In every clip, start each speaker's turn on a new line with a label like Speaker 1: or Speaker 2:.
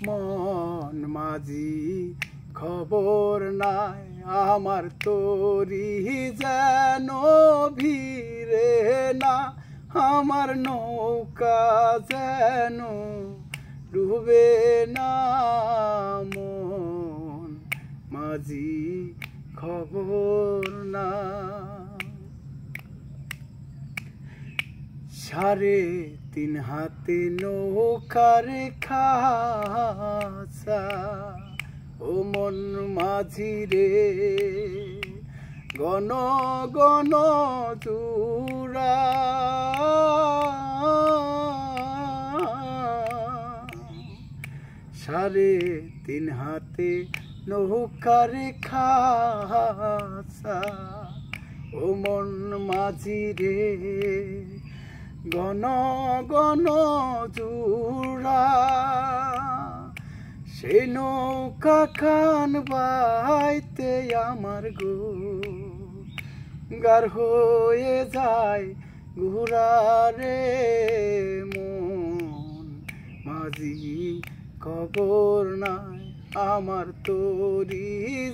Speaker 1: মন মাঝি খবর নাই আমার তোরি যেন ভিড়ে না আমার নৌকা যেন ডুবে না মন মাঝি খবর না 3.5 হাতে নৌকার খাঁচা ও মন মাঝি রে গণ গণ জুড়া 3.5 হাতে নৌকার খাঁচা ও মন মাঝি রে গণ গণ জুড়া সে নৌকা খান বাইতে আমার গো গার হয়ে যায় ঘুরা রে মন মাঝি খবর নাই আমার তোরি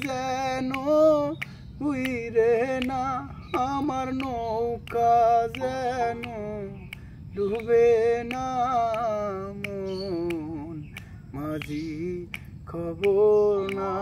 Speaker 1: যেন উইরে না আমার নৌকা যেন ডুবে না মন মাঝি খবর না।